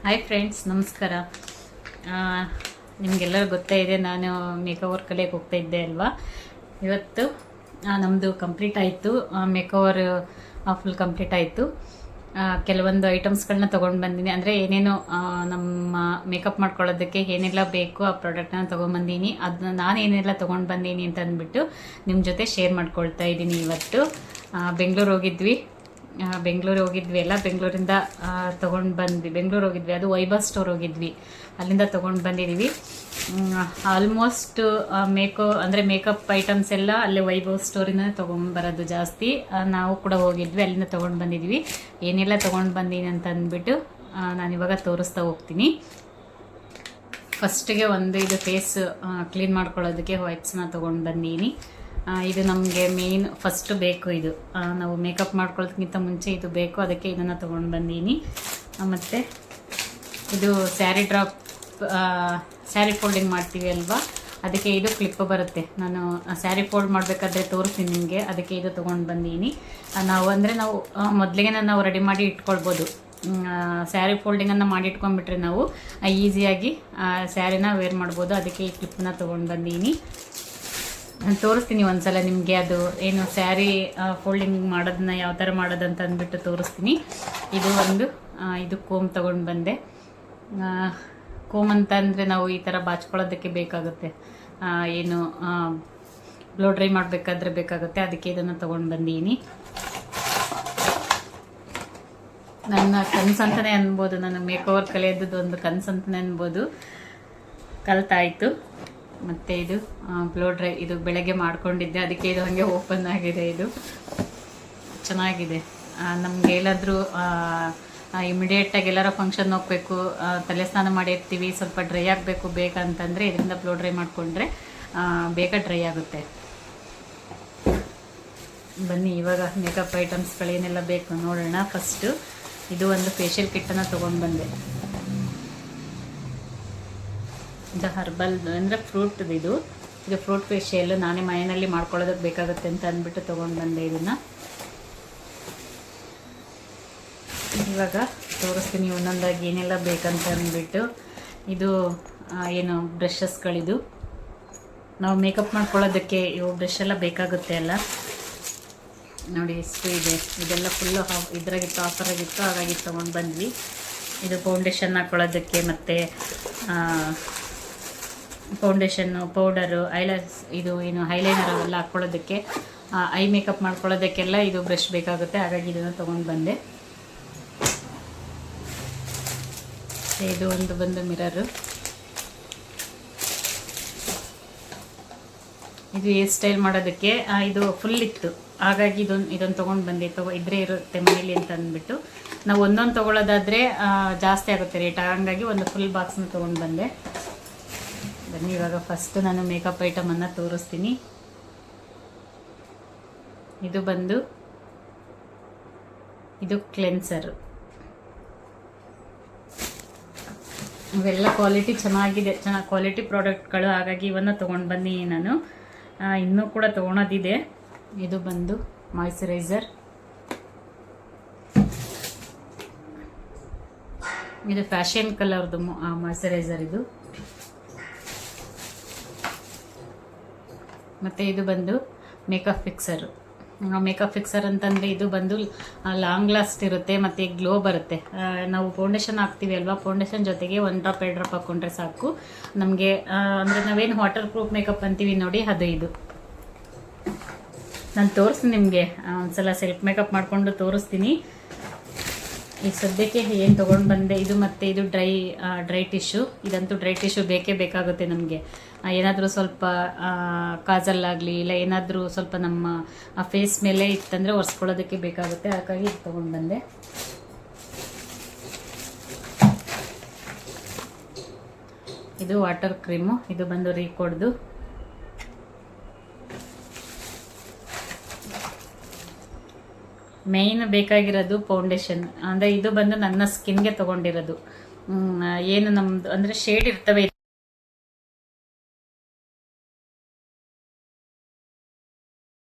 Hi friends, ನಮಸ್ಕಾರ. ನಿಮಗೆಲ್ಲರೂ ಗೊತ್ತೇ ಇದೆ, ನಾನು ಮೇಕಓವರ್ ಕಲಿಯೋಕೆ ಹೋಗ್ತಾ ಇದ್ದೆ ಅಲ್ವಾ. ಇವತ್ತು ನಮ್ಮದು ಕಂಪ್ಲೀಟ್ ಆಯಿತು. ಮೇಕಓವರ್ ಫುಲ್ ಕಂಪ್ಲೀಟ್ ಆಯಿತು. ಕೆಲವೊಂದು ಐಟಮ್ಸ್ಗಳನ್ನ ತೊಗೊಂಡು ಬಂದೀನಿ. ಅಂದರೆ ಏನೇನು ನಮ್ಮ ಮೇಕಪ್ ಮಾಡ್ಕೊಳ್ಳೋದಕ್ಕೆ ಏನೆಲ್ಲ ಬೇಕು ಆ ಪ್ರಾಡಕ್ಟ್ನ ತೊಗೊಂಡ್ಬಂದೀನಿ. ಅದನ್ನ ನಾನು ಏನೆಲ್ಲ ತೊಗೊಂಡು ಬಂದೀನಿ ಅಂತ ಅಂದ್ಬಿಟ್ಟು ನಿಮ್ಮ ಜೊತೆ ಶೇರ್ ಮಾಡ್ಕೊಳ್ತಾ ಇದ್ದೀನಿ. ಇವತ್ತು ಬೆಂಗಳೂರು ಹೋಗಿದ್ವಿ ಅಲ್ಲ, ಬೆಂಗಳೂರಿಂದ ಬೆಂಗಳೂರು ಹೋಗಿದ್ವಿ. ಅದು ವೈಭವ್ ಸ್ಟೋರ್ ಹೋಗಿದ್ವಿ, ಅಲ್ಲಿಂದ ತೊಗೊಂಡು ಬಂದಿದ್ದೀವಿ. ಆಲ್ಮೋಸ್ಟ್ ಮೇಕಪ್ ಐಟಮ್ಸ್ ಎಲ್ಲ ಅಲ್ಲೇ ವೈಭವ್ ಸ್ಟೋರಿಂದ ತೊಗೊಂಡ್ಬರೋದು ಜಾಸ್ತಿ. ನಾವು ಕೂಡ ಹೋಗಿದ್ವಿ, ಅಲ್ಲಿಂದ ತೊಗೊಂಡು ಬಂದಿದ್ವಿ. ಏನೆಲ್ಲ ತೊಗೊಂಡು ಬಂದೀನಿ ಅಂತ ಅಂದ್ಬಿಟ್ಟು ನಾನಿವಾಗ ತೋರಿಸ್ತಾ ಹೋಗ್ತೀನಿ. ಫಸ್ಟಿಗೆ ಇದು ಫೇಸ್ ಕ್ಲೀನ್ ಮಾಡ್ಕೊಳ್ಳೋದಕ್ಕೆ ವೈಪ್ಸ್ನ ತೊಗೊಂಡು ಬಂದೀನಿ. ಇದು ನಮಗೆ ಮೇನ್ ಫಸ್ಟ್ ಬೇಕು. ಇದು ನಾವು ಮೇಕಪ್ ಮಾಡ್ಕೊಳ್ಳೋದಕ್ಕಿಂತ ಮುಂಚೆ ಇದು ಬೇಕು, ಅದಕ್ಕೆ ಇದನ್ನು ತೊಗೊಂಡು ಬಂದೀನಿ. ಮತ್ತು ಇದು ಸ್ಯಾರಿ ಫೋಲ್ಡಿಂಗ್ ಮಾಡ್ತೀವಿ ಅಲ್ವಾ, ಅದಕ್ಕೆ ಇದು ಕ್ಲಿಪ್ ಬರುತ್ತೆ. ನಾನು ಸ್ಯಾರಿ ಫೋಲ್ಡ್ ಮಾಡಬೇಕಾದ್ರೆ ತೋರಿಸ್ತೀನಿ ನಿಮಗೆ, ಅದಕ್ಕೆ ಇದು ತೊಗೊಂಡು ಬಂದೀನಿ. ನಾವು ಮೊದಲಿಗೆ ನಾವು ರೆಡಿ ಮಾಡಿ ಇಟ್ಕೊಳ್ಬೋದು. ಸ್ಯಾರಿ ಫೋಲ್ಡಿಂಗನ್ನು ಮಾಡಿ ಇಟ್ಕೊಂಡ್ಬಿಟ್ರೆ ನಾವು ಈಸಿಯಾಗಿ ಸ್ಯಾರಿನ ವೇರ್ ಮಾಡ್ಬೋದು. ಅದಕ್ಕೆ ಈ ಕ್ಲಿಪ್ಪನ್ನ ತೊಗೊಂಡು ಬಂದೀನಿ. ನಾನು ತೋರಿಸ್ತೀನಿ ಒಂದ್ಸಲ ನಿಮಗೆ, ಅದು ಏನು ಸ್ಯಾರಿ ಫೋಲ್ಡಿಂಗ್ ಮಾಡೋದನ್ನ ಯಾವ ಥರ ಮಾಡೋದಂತ ಅಂದ್ಬಿಟ್ಟು ತೋರಿಸ್ತೀನಿ. ಇದು ಕೋಮ್ ತೊಗೊಂಡು ಬಂದೆ. ಕೋಮ್ ಅಂತ ಅಂದರೆ ನಾವು ಈ ಥರ ಬಾಚ್ಕೊಳ್ಳೋದಕ್ಕೆ ಬೇಕಾಗುತ್ತೆ, ಏನು ಬ್ಲೋ ಡ್ರೈ ಮಾಡಬೇಕಾದ್ರೆ ಬೇಕಾಗುತ್ತೆ. ಅದಕ್ಕೆ ಇದನ್ನು ತೊಗೊಂಡು ಬಂದೀನಿ. ನನ್ನ ಕನಸಂತನೇ ಅನ್ಬೋದು, ನಾನು ಮೇಕಓವರ್ ಕಲಿಯೋದು ಒಂದು ಕನಸಂತನೇ ಅನ್ಬೋದು. ಕಲ್ತಾಯಿತು. ಮತ್ತು ಇದು ಬ್ಲೋ ಡ್ರೈ, ಇದು ಬೆಳಗ್ಗೆ ಮಾಡ್ಕೊಂಡಿದ್ದೆ, ಅದಕ್ಕೆ ಇದು ಹಾಗೆ ಓಪನ್ ಆಗಿದೆ. ಇದು ಚೆನ್ನಾಗಿದೆ. ನಮ್ಗೆ ಎಲ್ಲಾದರೂ ಇಮಿಡಿಯೇಟಾಗಿ ಎಲ್ಲಾರ ಫಂಕ್ಷನ್ ಹೋಗ್ಬೇಕು, ತಲೆ ಸ್ನಾನ ಮಾಡಿರ್ತೀವಿ, ಸ್ವಲ್ಪ ಡ್ರೈ ಆಗಬೇಕು ಬೇಗ ಅಂತಂದರೆ ಇದರಿಂದ ಬ್ಲೋ ಡ್ರೈ ಮಾಡಿಕೊಂಡ್ರೆ ಬೇಗ ಡ್ರೈ ಆಗುತ್ತೆ. ಬನ್ನಿ ಇವಾಗ ಮೇಕಪ್ ಐಟಮ್ಸ್ಗಳೇನೆಲ್ಲ ಬೇಕು ನೋಡೋಣ. ಫಸ್ಟು ಇದು ಒಂದು ಫೇಶಿಯಲ್ ಕಿಟ್ಟನ್ನು ತೊಗೊಂಡು ಬಂದೆ. ಇದು ಹರ್ಬಲ್ ಅಂದರೆ ಫ್ರೂಟ್. ಇದು ಫ್ರೂಟ್ ಫೇಶಿಯಲ್ ನಾನೇ ಮನೆಯಲ್ಲಿ ಮಾಡ್ಕೊಳ್ಳೋದಕ್ಕೆ ಬೇಕಾಗುತ್ತೆ ಅಂತ ಅಂದ್ಬಿಟ್ಟು ತೊಗೊಂಡು ಬಂದೆ. ಇದನ್ನು ಇವಾಗ ತೋರಿಸ್ತೀನಿ ಒಂದೊಂದಾಗಿ ಏನೆಲ್ಲ ಬೇಕಂತ ಅಂದ್ಬಿಟ್ಟು. ಇದು ಏನು ಬ್ರಷಸ್ಗಳಿದು, ನಾವು ಮೇಕಪ್ ಮಾಡ್ಕೊಳ್ಳೋದಕ್ಕೆ ಇವು ಬ್ರಷ್ ಎಲ್ಲ ಬೇಕಾಗುತ್ತೆ ಅಲ್ಲ. ನೋಡಿ ಇಷ್ಟು ಇದೆ. ಇದೆಲ್ಲ ಫುಲ್ಲು ಇದ್ರಾಗಿತ್ತು, ಆಫರಾಗಿತ್ತು, ಹಾಗಾಗಿ ತೊಗೊಂಡು ಬಂದ್ವಿ. ಇದು ಫೌಂಡೇಶನ್ ಹಾಕ್ಕೊಳ್ಳೋದಕ್ಕೆ, ಮತ್ತು ಫೌಂಡೇಶನ್ನು, ಪೌಡರು, ಇದು ಏನು ಹೈಲೈನರ್ ಅವೆಲ್ಲ ಹಾಕ್ಕೊಳ್ಳೋದಕ್ಕೆ, ಐ ಮೇಕಪ್ ಮಾಡ್ಕೊಳ್ಳೋದಕ್ಕೆಲ್ಲ ಇದು ಬ್ರಷ್ ಬೇಕಾಗುತ್ತೆ. ಹಾಗಾಗಿ ಇದನ್ನು ತೊಗೊಂಡು ಬಂದೆ. ಇದು ಬಂದು ಮಿರರು. ಇದು ಹೇರ್ ಸ್ಟೈಲ್ ಮಾಡೋದಕ್ಕೆ ಇದು ಫುಲ್ ಇತ್ತು, ಹಾಗಾಗಿ ಇದೊಂದು ತೊಗೊಂಡು ಬಂದೆ. ಇದ್ರೆ ಇರುತ್ತೆ ಮನೇಲಿ ಅಂತ ಅಂದ್ಬಿಟ್ಟು. ನಾವು ಒಂದೊಂದು ತೊಗೊಳ್ಳೋದಾದರೆ ಜಾಸ್ತಿ ಆಗುತ್ತೆ ರೇಟ್, ಹಾಗಾಗಿ ಒಂದು ಫುಲ್ ಬಾಕ್ಸ್ನ ತೊಗೊಂಡು ಬಂದೆ. ಬನ್ನಿ ಇವಾಗ ಫಸ್ಟ್ ನಾನು ಮೇಕಪ್ ಐಟಮನ್ನು ತೋರಿಸ್ತೀನಿ. ಇದು ಕ್ಲೆನ್ಸರ್. ಇವೆಲ್ಲ ಕ್ವಾಲಿಟಿ ಚೆನ್ನಾಗಿದೆ, ಚೆನ್ನಾಗಿ ಕ್ವಾಲಿಟಿ ಪ್ರಾಡಕ್ಟ್ಗಳು, ಹಾಗಾಗಿ ಇವನ್ನು ತೊಗೊಂಡು ಬನ್ನಿ. ನಾನು ಇನ್ನೂ ಕೂಡ ತೊಗೊಳೋದಿದೆ. ಇದು ಮಾಯ್ಶ್ಚರೈಸರ್. ಇದು ಫ್ಯಾಷನ್ ಕಲರ್ದು ಮಾಯ್ಶ್ಚರೈಸರ್ ಇದು. ಮತ್ತು ಇದು ಮೇಕಪ್ ಫಿಕ್ಸರು. ಮೇಕಪ್ ಫಿಕ್ಸರ್ ಅಂತಂದರೆ ಇದು ಲಾಂಗ್ ಲಾಸ್ಟ್ ಇರುತ್ತೆ ಮತ್ತು ಗ್ಲೋ ಬರುತ್ತೆ. ನಾವು ಫೌಂಡೇಶನ್ ಹಾಕ್ತೀವಿ ಅಲ್ವಾ, ಫೌಂಡೇಶನ್ ಜೊತೆಗೆ 1 ಡ್ರಾಪ್ 2 ಡ್ರಾಪ್ ಹಾಕ್ಕೊಂಡ್ರೆ ಸಾಕು ನಮಗೆ. ಅಂದರೆ ನಾವೇನು ವಾಟರ್ ಪ್ರೂಫ್ ಮೇಕಪ್ ಅಂತೀವಿ ನೋಡಿ, ಇದು ನಾನು ತೋರಿಸ್ತೀನಿ ನಿಮಗೆ. ಒಂದ್ಸಲ ಸೆಲ್ಫ್ ಮೇಕಪ್ ಮಾಡಿಕೊಂಡು ತೋರಿಸ್ತೀನಿ. ಈಗ ಸದ್ಯಕ್ಕೆ ಏನು ತೊಗೊಂಡು ಬಂದೆ, ಇದು ಮತ್ತು ಇದು ಡ್ರೈ ಟಿಶ್ಯೂ. ಇದಂತೂ ಡ್ರೈ ಟಿಶ್ಯೂ ಬೇಕೇ ಬೇಕಾಗುತ್ತೆ ನಮಗೆ. ಏನಾದರೂ ಸ್ವಲ್ಪ ಕಾಜಲ್ಲಾಗಲಿ, ಇಲ್ಲ ಏನಾದರೂ ಸ್ವಲ್ಪ ನಮ್ಮ ಫೇಸ್ ಮೇಲೆ ಇತ್ತಂದರೆ ಒರೆಸ್ಕೊಳ್ಳೋದಕ್ಕೆ ಬೇಕಾಗುತ್ತೆ, ಹಾಗಾಗಿ ಇದು ತೊಗೊಂಡು ಬಂದೆ. ಇದು ವಾಟರ್ ಕ್ರೀಮು. ಇದು ರೀಕೋಡ್ದು. ಮೇಯ್ನ್ ಬೇಕಾಗಿರೋದು ಫೌಂಡೇಶನ್. ಅಂದರೆ ಇದು ನನ್ನ ಸ್ಕಿನ್ಗೆ ತೊಗೊಂಡಿರೋದು. ಏನು ನಮ್ಮದು ಅಂದರೆ ಶೇಡ್ ಇರ್ತವೆ.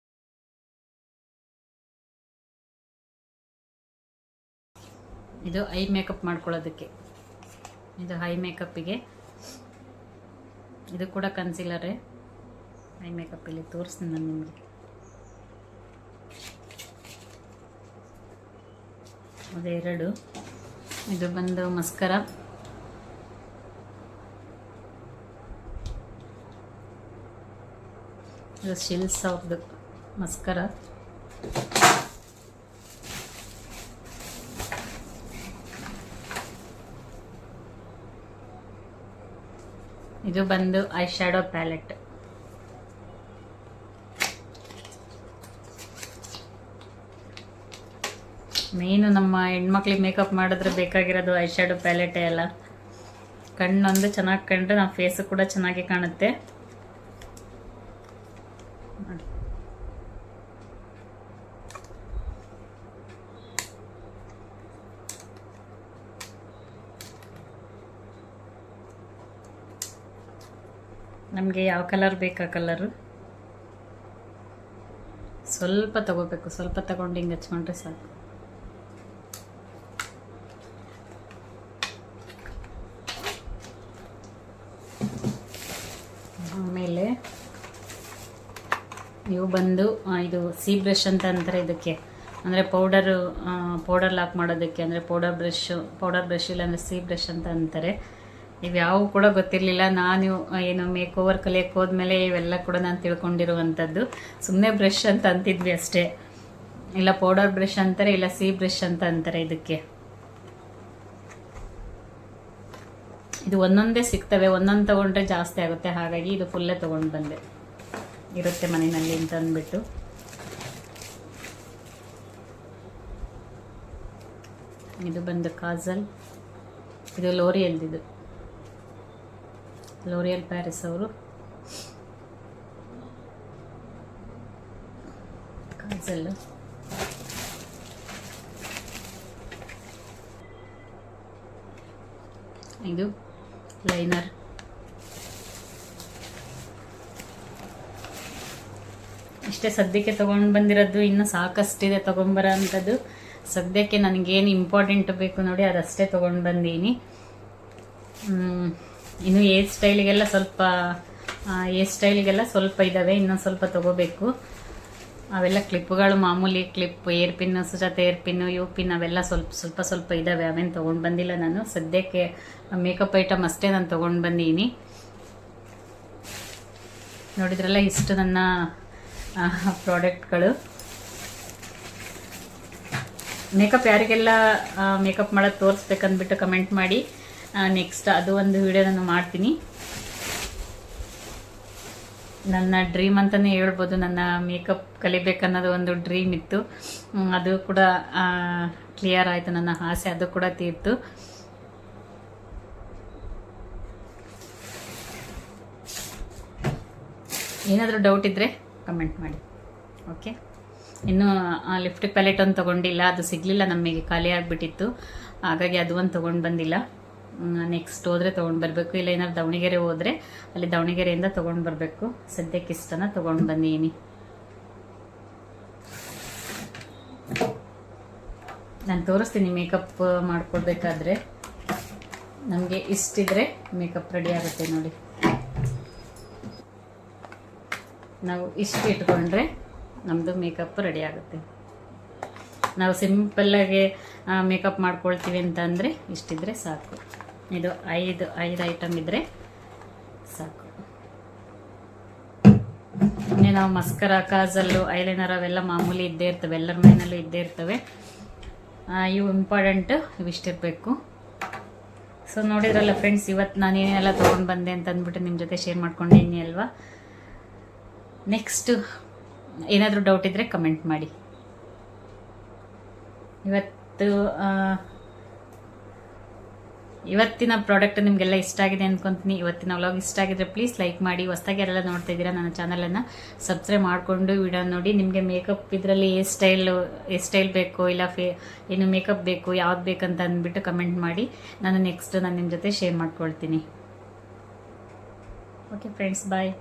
ಇದು ಐ ಮೇಕಪ್ ಮಾಡ್ಕೊಳ್ಳೋದಕ್ಕೆ. ಇದು ಹೈ ಮೇಕಪ್ಪಿಗೆ. ಇದು ಕೂಡ ಕನ್ಸಿಲರೇ. ಐ ಮೇಕಪ್ ಇಲ್ಲಿ ತೋರಿಸ್ತೀನಿ ನಾನು ನಿಮಗೆ. ಅದೆರಡು. ಇದು ಬಂದು ಮಸ್ಕರ. ಇದು ಶಿಲ್ಸ್ ಅವ್ರದ್ದು ಮಸ್ಕರ. ಇದು ಬಂದು ಐ ಶ್ಯಾಡೋ ಪ್ಯಾಲೆಟ್. ಮೇನು ನಮ್ಮ ಹೆಣ್ಮಕ್ಳಿಗೆ ಮೇಕಪ್ ಮಾಡಿದ್ರೆ ಬೇಕಾಗಿರೋದು ಐ ಶ್ಯಾಡೋ ಪ್ಯಾಲೆಟೇ ಅಲ್ಲ. ಕಣ್ಣೊಂದು ಚೆನ್ನಾಗಿ ಕಂಡ್ರೆ ನಮ್ಮ ಫೇಸು ಕೂಡ ಚೆನ್ನಾಗಿ ಕಾಣುತ್ತೆ. ನಮಗೆ ಯಾವ ಕಲರ್ ಬೇಕಾ ಕಲರು ಸ್ವಲ್ಪ ತಗೋಬೇಕು. ಸ್ವಲ್ಪ ತಗೊಂಡು ಹಿಂಗೆ ಹಚ್ಕೊಂಡ್ರೆ ಸಾಕು. ಆಮೇಲೆ ಇವು ಬಂದು ಇದು ಸಿ ಬ್ರಷ್ ಅಂತ ಅಂತಾರೆ ಇದಕ್ಕೆ. ಅಂದರೆ ಪೌಡರ್ ಲಾಕ್ ಮಾಡೋದಕ್ಕೆ. ಅಂದರೆ ಪೌಡರ್ ಬ್ರಷ್ ಇಲ್ಲಾಂದರೆ ಸಿ ಬ್ರಷ್ ಅಂತ ಅಂತಾರೆ. ಇವ್ಯಾವು ಕೂಡ ಗೊತ್ತಿರಲಿಲ್ಲ. ನಾನು ಏನು ಮೇಕ್ ಓವರ್ ಕಲಿಯಕ್ಕೆ ಹೋದ್ಮೇಲೆ ಇವೆಲ್ಲ ಕೂಡ ನಾನು ತಿಳ್ಕೊಂಡಿರುವಂಥದ್ದು. ಸುಮ್ಮನೆ ಬ್ರಷ್ ಅಂತ ಅಂತಿದ್ವಿ ಅಷ್ಟೇ. ಇಲ್ಲ ಪೌಡರ್ ಬ್ರಷ್ ಅಂತಾರೆ, ಇಲ್ಲ ಸಿ ಬ್ರಷ್ ಅಂತ ಅಂತಾರೆ ಇದಕ್ಕೆ. ಇದು ಒಂದೊಂದೇ ಸಿಗ್ತವೆ, ಒಂದೊಂದು ತಗೊಂಡ್ರೆ ಜಾಸ್ತಿ ಆಗುತ್ತೆ. ಹಾಗಾಗಿ ಇದು ಫುಲ್ಲೇ ತೊಗೊಂಡು ಬಂದೆ. ಇರುತ್ತೆ ಮನೆಯಲ್ಲಿ ಅಂತ ಅಂದ್ಬಿಟ್ಟು. ಇದು ಬಂದು ಕಾಜಲ್. ಇದು ಲೋರಿಯಲ್ದಿದು, ಲೋರಿಯಲ್ ಪ್ಯಾರಿಸ್ ಅವರು ಕಾಜಲ್. ಇದು ಲೈನರ್. ಇಷ್ಟೇ ಸದ್ಯಕ್ಕೆ ತೊಗೊಂಡು ಬಂದಿರೋದು. ಇನ್ನು ಸಾಕಷ್ಟಿದೆ ತೊಗೊಂಬರೋ ಅಂಥದ್ದು. ಸದ್ಯಕ್ಕೆ ನನಗೇನು ಇಂಪಾರ್ಟೆಂಟ್ ಬೇಕು ನೋಡಿ ಅದಷ್ಟೇ ತೊಗೊಂಡು ಬಂದೀನಿ. ಇನ್ನು ಏರ್ ಸ್ಟೈಲಿಗೆಲ್ಲ ಸ್ವಲ್ಪ ಇದ್ದಾವೆ. ಇನ್ನೊಂದು ಸ್ವಲ್ಪ ತೊಗೋಬೇಕು. ಅವೆಲ್ಲ ಕ್ಲಿಪ್ಗಳು, ಮಾಮೂಲಿ clip, air pin, Sujata air pin, U pin ಅವೆಲ್ಲ ಸ್ವಲ್ಪ ಇದ್ದಾವೆ. ಅವೇನು ತೊಗೊಂಡು ಬಂದಿಲ್ಲ ನಾನು. ಸದ್ಯಕ್ಕೆ ಮೇಕಪ್ ಐಟಮ್ ಅಷ್ಟೇ ನಾನು ತೊಗೊಂಡು ಬಂದೀನಿ. ನೋಡಿದ್ರಲ್ಲ, ಇಷ್ಟು ನನ್ನ ಪ್ರಾಡಕ್ಟ್ಗಳು. ಮೇಕಪ್ ಯಾರಿಗೆಲ್ಲ ಮೇಕಪ್ ಮಾಡೋದು ತೋರಿಸ್ಬೇಕಂದ್ಬಿಟ್ಟು ಕಮೆಂಟ್ ಮಾಡಿ. ನೆಕ್ಸ್ಟ್ ಅದು ಒಂದು ವಿಡಿಯೋ ನಾನು ಮಾಡ್ತೀನಿ. ನನ್ನ ಡ್ರೀಮ್ ಅಂತಲೇ ಹೇಳ್ಬೋದು. ನನ್ನ ಮೇಕಪ್ ಕಲಿಬೇಕನ್ನೋದು ಒಂದು ಡ್ರೀಮ್ ಇತ್ತು. ಅದು ಕೂಡ ಕ್ಲಿಯರ್ ಆಯಿತು. ನನ್ನ ಆಸೆ ಅದು ಕೂಡ ತೀರ್ತು. ಏನಾದರೂ ಡೌಟ್ ಇದ್ದರೆ ಕಮೆಂಟ್ ಮಾಡಿ. ಓಕೆ. ಇನ್ನು ಲಿಪ್ಸ್ಟಿಕ್ ಪ್ಯಾಲೆಟ್ ಒಂದು ತೊಗೊಂಡಿಲ್ಲ. ಅದು ಸಿಗಲಿಲ್ಲ ನಮಗೆ, ಖಾಲಿ ಆಗಿಬಿಟ್ಟಿತ್ತು. ಹಾಗಾಗಿ ಅದು ಒಂದು ತೊಗೊಂಡು ಬಂದಿಲ್ಲ. ನೆಕ್ಸ್ಟ್ ಹೋದರೆ ತೊಗೊಂಡು ಬರಬೇಕು. ಇಲ್ಲ ಏನಾದ್ರು ದಾವಣಗೆರೆ ಹೋದರೆ ಅಲ್ಲಿ ದಾವಣಗೆರೆಯಿಂದ ತೊಗೊಂಡು ಬರಬೇಕು. ಸದ್ಯಕ್ಕೆ ಇಷ್ಟನ್ನು ತೊಗೊಂಡು ಬಂದೀನಿ. ನಾನು ತೋರಿಸ್ತೀನಿ ಮೇಕಪ್ ಮಾಡ್ಕೊಡ್ಬೇಕಾದ್ರೆ. ನಮಗೆ ಇಷ್ಟಿದ್ರೆ ಮೇಕಪ್ ರೆಡಿ ಆಗುತ್ತೆ ನೋಡಿ. ನಾವು ಇಷ್ಟು ಇಟ್ಕೊಂಡ್ರೆ ನಮ್ಮದು ಮೇಕಪ್ ರೆಡಿ ಆಗುತ್ತೆ. ನಾವು ಸಿಂಪಲ್ಲಾಗಿ ಮೇಕಪ್ ಮಾಡ್ಕೊಳ್ತೀವಿ ಅಂತ ಅಂದರೆ ಇಷ್ಟಿದ್ರೆ ಸಾಕು. ಇದು ಐದು ಐಟಮ್ ಇದ್ದರೆ ಸಾಕು. ಇನ್ನೇ ನಾವು ಮಸ್ಕರ, ಕಾಜಲ್ಲು, ಐಲೈನರ್ ಅವೆಲ್ಲ ಮಾಮೂಲಿ ಇದ್ದೇ ಇರ್ತವೆ. ಎಲ್ಲರ ಮನೆಯಲ್ಲೂ ಇದ್ದೇ ಇರ್ತವೆ. ಇವು ಇಂಪಾರ್ಟೆಂಟು, ಇವಿಷ್ಟಿರಬೇಕು. ಸೊ ನೋಡಿದ್ರಲ್ಲ ಫ್ರೆಂಡ್ಸ್, ಇವತ್ತು ನಾನು ಏನೆಲ್ಲ ತೊಗೊಂಡು ಬಂದೆ ಅಂತ ಅಂದ್ಬಿಟ್ಟು ನಿಮ್ಮ ಜೊತೆ ಶೇರ್ ಮಾಡ್ಕೊಂಡಿದ್ದೀನಿ ಅಲ್ವಾ. ನೆಕ್ಸ್ಟ್ ಏನಾದರೂ ಡೌಟ್ ಇದ್ದರೆ ಕಮೆಂಟ್ ಮಾಡಿ. ಇವತ್ತಿನ ಪ್ರಾಡಕ್ಟ್ ನಿಮಗೆಲ್ಲ ಇಷ್ಟ ಆಗಿದೆ ಅಂದ್ಕೊತೀನಿ. ಇವತ್ತಿನ ವ್ಲಾಗ್ ಇಷ್ಟ ಆಗಿದ್ರೆ ಪ್ಲೀಸ್ ಲೈಕ್ ಮಾಡಿ. ಹೊಸದಾಗಿ ಯಾರೆಲ್ಲ ನೋಡ್ತಾ ಇದ್ದೀರಾ ನನ್ನ ಚಾನಲನ್ನು ಸಬ್ಸ್ಕ್ರೈಬ್ ಮಾಡಿಕೊಂಡು ವಿಡಿಯೋ ನೋಡಿ. ನಿಮಗೆ ಮೇಕಪ್ ಇದರಲ್ಲಿ ಏರ್ ಸ್ಟೈಲ್ ಬೇಕು, ಇಲ್ಲ ಏನು ಮೇಕಪ್ ಬೇಕು, ಯಾವ್ದು ಬೇಕಂತ ಅಂದ್ಬಿಟ್ಟು ಕಮೆಂಟ್ ಮಾಡಿ. ನಾನು ನೆಕ್ಸ್ಟ್ ನಿಮ್ಮ ಜೊತೆ ಶೇರ್ ಮಾಡ್ಕೊಳ್ತೀನಿ. ಓಕೆ ಫ್ರೆಂಡ್ಸ್, ಬಾಯ್.